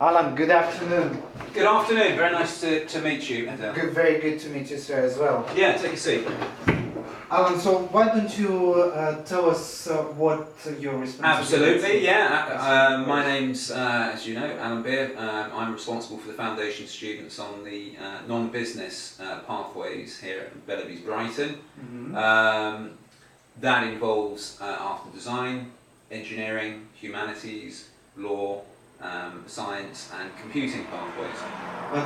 Alan, good afternoon. Good afternoon, very nice to meet you. Good, very good to meet you, sir, as well. Yeah, take a seat. Alan, so why don't you tell us what your responsibility is? Absolutely, yeah. My name's, as you know, Alan Beer. I'm responsible for the Foundation students on the non-business pathways here at Bellerbys Brighton. That involves art and design, engineering, humanities, law, science and computing pathways. But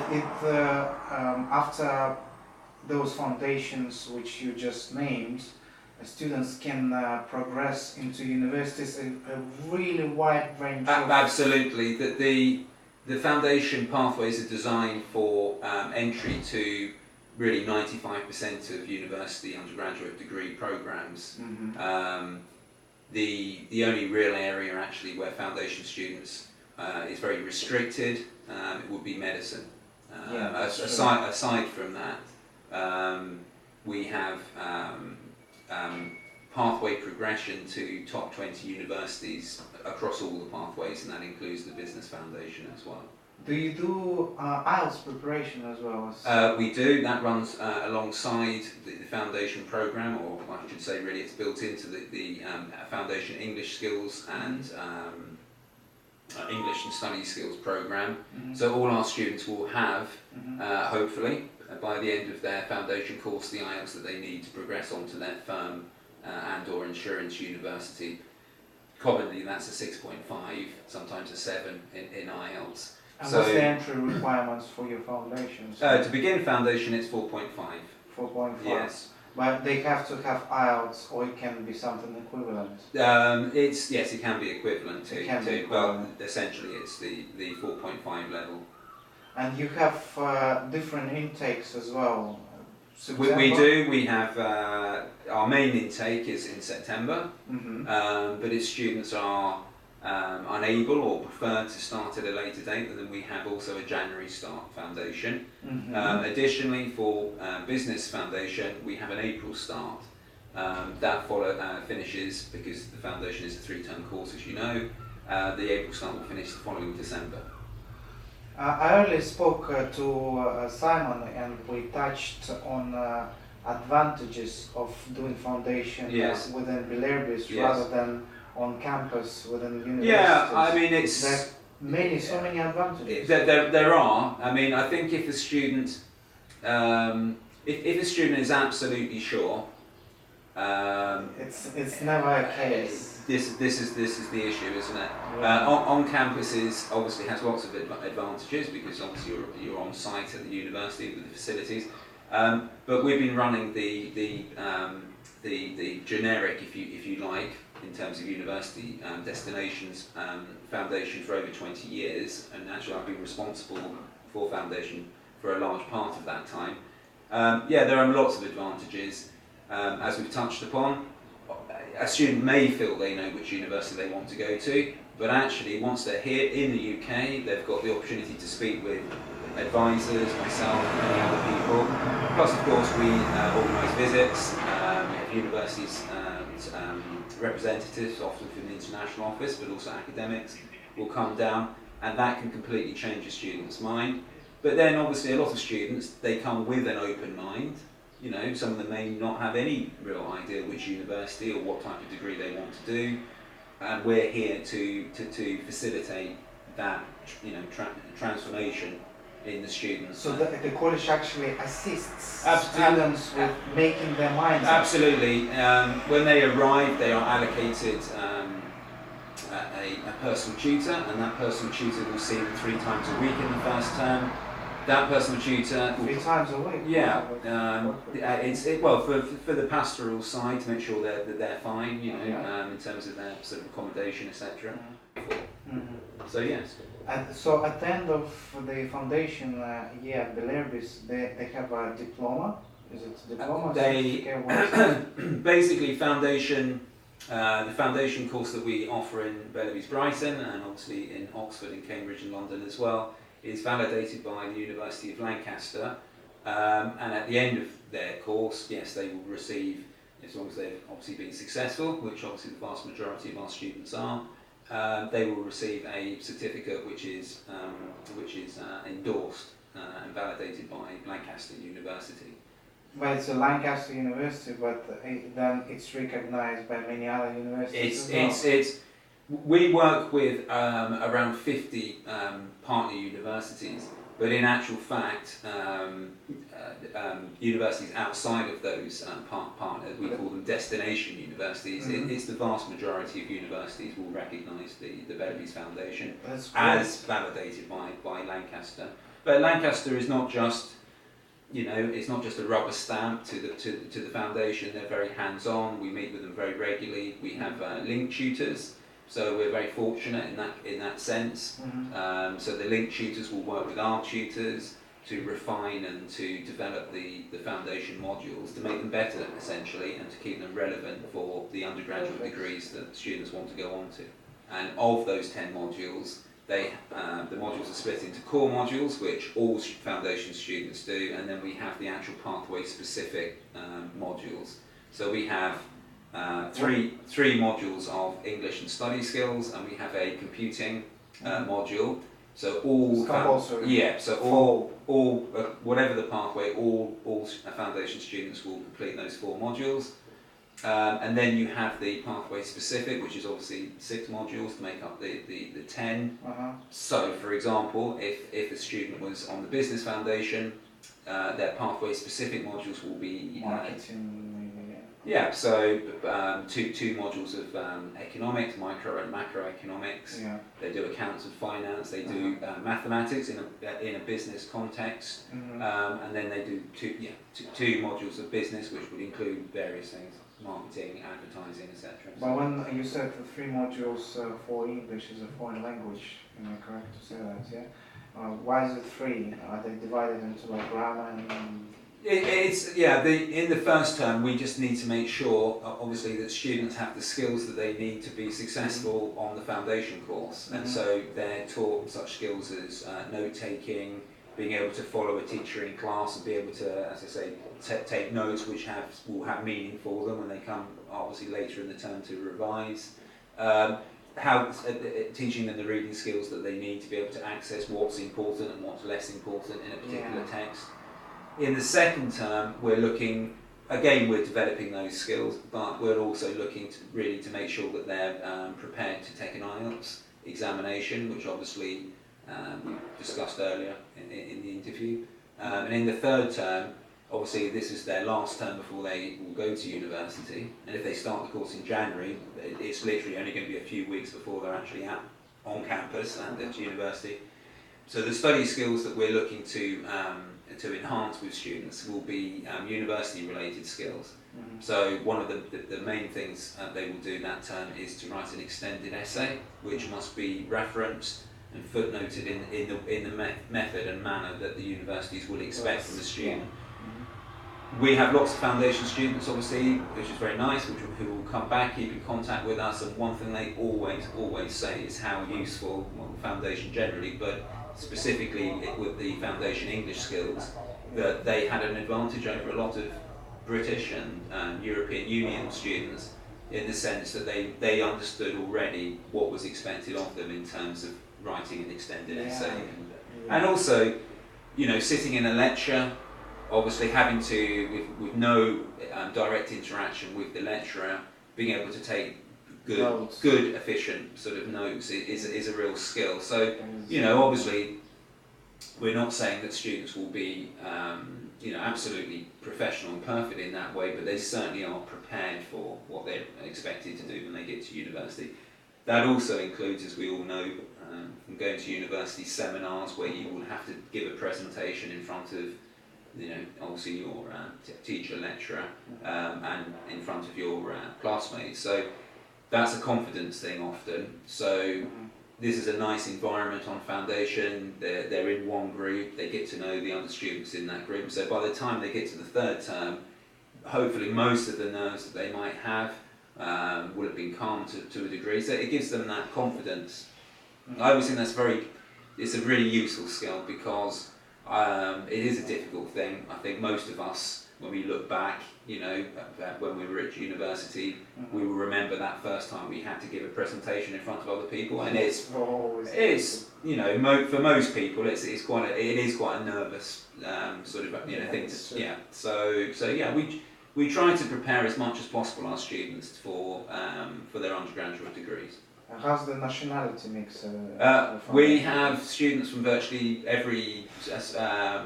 after those foundations which you just named, students can progress into universities, a really wide range of... Absolutely. The foundation pathways are designed for entry to really 95% of university undergraduate degree programs. The only real area actually where foundation students is very restricted, it would be medicine. Aside from that, we have pathway progression to top 20 universities across all the pathways, and that includes the Business Foundation as well. Do you do IELTS preparation as well? We do. That runs alongside the foundation program, or I should say really it's built into the foundation English skills and English and study skills program. So all our students will have, hopefully, by the end of their foundation course, the IELTS that they need to progress onto their firm and or insurance university. Commonly that's a 6.5, sometimes a 7 in IELTS. And what's the entry requirements for your foundations? To begin foundation it's 4.5. 4.5? Yes. But they have to have IELTS, or it can be something equivalent? Yes, it can be equivalent to but essentially it's the 4.5 level. And you have different intakes as well? We do. We have our main intake is in September, but if students are unable or prefer to start at a later date, then we have also a January start foundation. Additionally, for Business Foundation, we have an April start. That finishes, because the foundation is a 3-term course, as you know, the April start will finish the following December. I earlier spoke to Simon, and we touched on advantages of doing foundation within Bellerbys rather than on campus within universities. Yeah, I mean it's... There are so many advantages. There are. I mean, I think if a student, if a student is absolutely sure, it's never a case. This is the issue, isn't it? Yeah. On campuses, obviously has lots of advantages because obviously you're on site at the university with the facilities. But we've been running the generic, if you like, in terms of university destinations foundation for over 20 years, and actually I've been responsible for foundation for a large part of that time. Yeah, there are lots of advantages, as we've touched upon. A student may feel they know which university they want to go to, but actually once they're here in the UK, they've got the opportunity to speak with advisors, myself, and many other people. Plus, of course, we organise visits. We have universities representatives, often from the international office, but also academics, will come down, and that can completely change a student's mind. But then, obviously, a lot of students, they come with an open mind. You know, some of them may not have any real idea which university or what type of degree they want to do, and we're here to facilitate that, transformation in the students. So the college actually assists students with making their minds up. Absolutely. When they arrive, they are allocated a personal tutor, and that personal tutor will see them 3 times a week in the first term. That personal tutor... 3 times a week? Yeah. For the pastoral side, to make sure that they're fine, in terms of their sort of accommodation, etc. So yes. So at the end of the foundation year at Bellerbys, they have a diploma? Is it a diploma? Basically foundation, the foundation course that we offer in Bellerbys Brighton, and obviously in Oxford and Cambridge and London as well, is validated by the University of Lancaster, and at the end of their course, yes, they will receive, as long as they've obviously been successful, which obviously the vast majority of our students are, they will receive a certificate which is endorsed and validated by Lancaster University. But it's a Lancaster University, but then it's recognized by many other universities. We work with around 50 partner universities, but in actual fact, universities outside of those partners, we call them destination universities. It's the vast majority of universities will recognise the Bellerbys Foundation as validated by Lancaster. But Lancaster is not just, it's not just a rubber stamp to the foundation. They're very hands-on. We meet with them very regularly. We have link tutors. So we're very fortunate in that sense. So the link tutors will work with our tutors to refine and to develop the foundation modules to make them better, essentially, and to keep them relevant for the undergraduate degrees that students want to go on to. And of those 10 modules, the modules are split into core modules, which all foundation students do, and then we have the actual pathway-specific modules. So we have three modules of English and study skills, and we have a computing module. So all whatever the pathway, all foundation students will complete those 4 modules. And then you have the pathway specific, which is obviously 6 modules to make up the 10. So, for example, if a student was on the business foundation, their pathway specific modules will be marketing. So two modules of economics, micro and macroeconomics. They do accounts and finance. They do mathematics in a business context, and then they do two modules of business, which would include various things: marketing, advertising, etc. But when you said the 3 modules for English is a foreign language, am I correct to say that? Yeah. Why is it 3? Are they divided into like grammar and? In the first term, we just need to make sure, obviously, that students have the skills that they need to be successful on the foundation course, and so they're taught such skills as note-taking, being able to follow a teacher in class and be able to, as I say, take notes which will have meaning for them when they come, obviously, later in the term to revise. Teaching them the reading skills that they need to be able to access what's important and what's less important in a particular text. In the second term, we're developing those skills, but we're also looking to make sure that they're prepared to take an IELTS examination, which obviously we discussed earlier in the interview. And in the third term, obviously this is their last term before they will go to university, and if they start the course in January, it's literally only going to be a few weeks before they're actually on campus and at university. So the study skills that we're looking to enhance with students will be university-related skills. So one of the main things they will do that term is to write an extended essay, which must be referenced and footnoted in the method and manner that the universities will expect from the student. We have lots of foundation students, obviously, which is very nice, who will come back, keep in contact with us, and one thing they always say is how useful, the foundation generally, but specifically with the foundation English skills, that they had an advantage over a lot of British and European Union students in the sense that they understood already what was expected of them in terms of writing an extended essay. And also, sitting in a lecture, obviously having to, with no direct interaction with the lecturer, being able to take good, efficient sort of notes is a real skill. So, obviously, we're not saying that students will be, absolutely professional and perfect in that way, but they certainly are prepared for what they're expected to do when they get to university. That also includes, as we all know, from going to university seminars where you will have to give a presentation in front of, obviously your teacher, lecturer, and in front of your classmates. So that's a confidence thing often. So this is a nice environment on foundation. They're in one group. They get to know the other students in that group. So by the time they get to the third term, hopefully most of the nerves that they might have will have been calmed to a degree. So it gives them that confidence. I always think it's a really useful skill because it is a difficult thing. I think most of us when we look back, you know, when we were at university, we will remember that first time we had to give a presentation in front of other people, and it's you know, for most people, it is quite a nervous sort of, you know, thing to, yeah. So yeah, we try to prepare as much as possible our students for their undergraduate degrees. How's the nationality mix? We have students from virtually every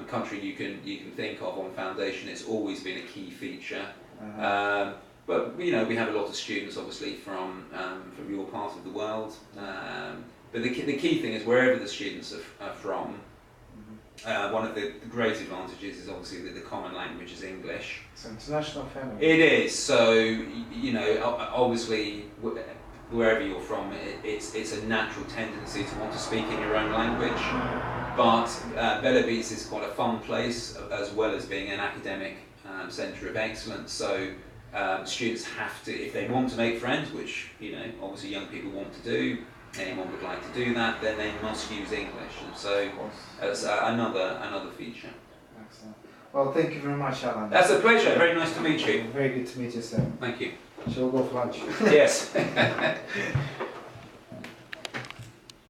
country you can think of on foundation. It's always been a key feature. But you know, we have a lot of students, obviously, from your part of the world. But the key thing is wherever the students are from. One of the great advantages is obviously that the common language is English. It's an international family. It is. So you know, obviously, wherever you're from, it's a natural tendency to want to speak in your own language. But Bellerbys is quite a fun place, as well as being an academic centre of excellence. So students have to, if they want to make friends, which you know, obviously young people want to do, anyone would like to do that, then they must use English. And so that's another feature. Excellent. Well, thank you very much, Alan. That's a pleasure. Very nice to meet you. Very good to meet you, sir. Thank you. Shall we go for lunch? Yes.